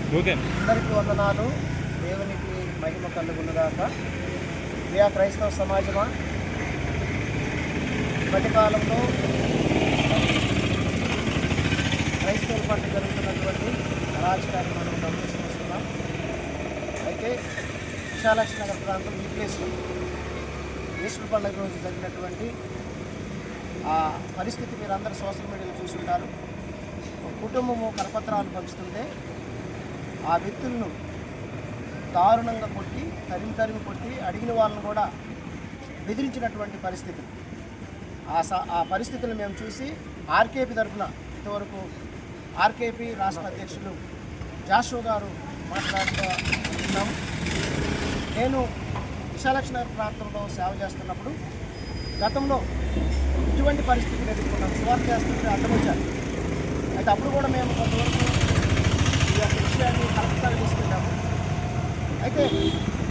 అందరికీ వందనాలు. దేవునికి మహిమ కలుగునుగాక. ప్రియ క్రైస్తవ సమాజమా, మధ్యకాలంలో క్రైస్తవుల పట్ల జరుగుతున్నటువంటి అరాచకాన్ని మనం గమనిస్తూ వస్తున్నాం. అయితే విశాలాక్షి నగర్ ప్రాంతం ఈ ప్లేస్లో ఈస్టర్ పండుగ రోజు జరిగినటువంటి ఆ పరిస్థితి మీరు అందరూ సోషల్ మీడియాలో చూసుంటారు. ఒక కుటుంబము కరపత్రాలు పంచుతుంటే ఆ వ్యక్తులను దారుణంగా కొట్టి తరిమి కొట్టి అడిగిన వాళ్ళను కూడా బెదిరించినటువంటి పరిస్థితి. ఆ పరిస్థితులను మేము చూసి ఆర్కేపీ తరఫున ఇంతవరకు ఆర్కేపీ రాష్ట్ర అధ్యక్షులు జాషో గారు మాట్లాడుతున్నాం. నేను విశాలాక్షి నగర్ ప్రాంతంలో సేవ చేస్తున్నప్పుడు గతంలో ఇటువంటి పరిస్థితులు ఎదుర్కొన్నాం. సువార్త చేస్తుంటే అడ్డమొచ్చారు. అయితే అప్పుడు కూడా మేము కొంతవరకు ఈ యొక్క విషయాన్ని కలెక్టర్ తీసుకెళ్ళాము. అయితే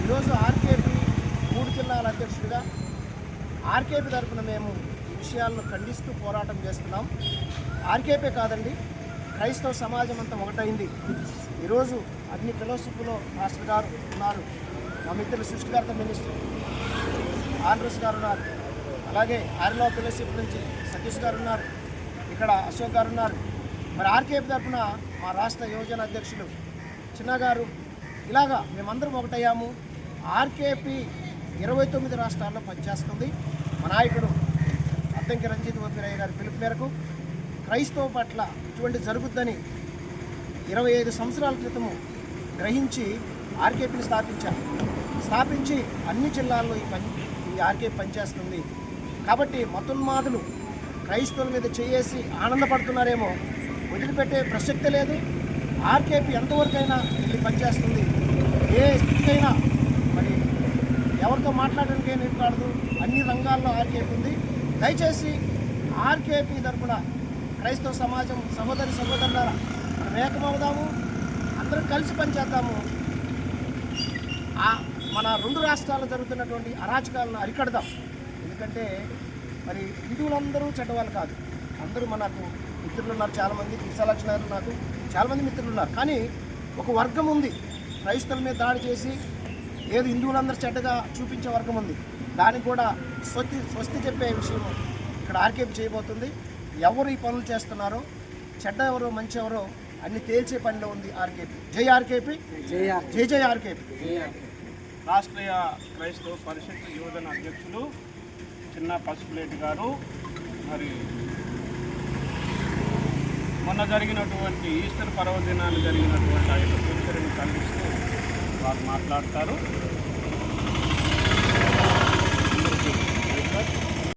ఈరోజు ఆర్కేపీ 3 జిల్లాల అధ్యక్షుడిగా ఆర్కేపీ తరఫున మేము ఈ విషయాలను ఖండిస్తూ పోరాటం చేస్తున్నాం. ఆర్కేపీ కాదండి, క్రైస్తవ సమాజం అంతా ఒకటైంది. ఈరోజు అన్ని ఫెలోషిప్లో మాస్టర్ గారు ఉన్నారు. మా మిత్రులు సృష్టికర్త మినిస్టర్ ఆండ్రూస్ గారు ఉన్నారు. అలాగే ఆరిలో ఫెలోషిప్ నుంచి సతీష్ గారు ఉన్నారు. ఇక్కడ అశోక్ గారు ఉన్నారు. మరి ఆర్కేపీ తరఫున మా రాష్ట్ర యువజన అధ్యక్షులు చిన్న గారు, ఇలాగా మేమందరం ఒకటయ్యాము. ఆర్కేపీ 29 రాష్ట్రాల్లో పనిచేస్తుంది. మా నాయకుడు అద్దంకి రంజిత్ ఓపిరయ్య గారి పిలుపు మేరకు క్రైస్తవ పట్ల ఇటువంటి జరుగుద్దని 25 సంవత్సరాల క్రితము గ్రహించి ఆర్కేపీని స్థాపించి అన్ని జిల్లాల్లో ఈ ఆర్కేపీ పనిచేస్తుంది. కాబట్టి మతోన్మాదులు క్రైస్తవుల మీద చేసి ఆనందపడుతున్నారేమో, వదిలిపెట్టే ప్రసక్తే లేదు. ఆర్కేపీ ఎంతవరకైనా వెళ్ళి పనిచేస్తుంది. ఏ స్థితికైనా మరి ఎవరితో మాట్లాడడానికే నిలబడదు. అన్ని రంగాల్లో ఆర్కేపీ ఉంది. దయచేసి ఆర్కేపీ తరపున క్రైస్తవ సమాజం సహోదరులారా మనం ఏకమవుదాము, అందరం కలిసి పనిచేద్దాము. మన 2 రాష్ట్రాల్లో జరుగుతున్నటువంటి అరాచకాలను అరికడదాం. ఎందుకంటే మరి హిందువులందరూ చెడ్డవాళ్ళు కాదు. అందరూ మనకు మిత్రులు ఉన్నారు. చాలామంది విశాలాక్షి నగర్లో నాకు చాలామంది మిత్రులు ఉన్నారు. కానీ ఒక వర్గం ఉంది, క్రైస్తవుల మీద దాడి చేసి ఏదో హిందువులందరూ చెడ్డగా చూపించే వర్గం ఉంది. దానికి కూడా స్వస్తి చెప్పే విషయం ఇక్కడ ఆర్కేపీ చేయబోతుంది. ఎవరు ఈ పనులు చేస్తున్నారో, చెడ్డ ఎవరో మంచి ఎవరో అన్ని తేల్చే పనిలో ఉంది ఆర్కేపీ. జై ఆర్కేపీ, జై ఆర్కేపీ. రాష్ట్రీయ క్రైస్తవ పరిషత్ యువజన అధ్యక్షులు చిన్న పసుపులేటి గారు మరి మొన్న జరిగినటువంటి ఈస్టర్ పర్వదినాన్ని జరిగినటువంటి ఆయన పూజని ఖండిస్తూ వారు మాట్లాడతారు.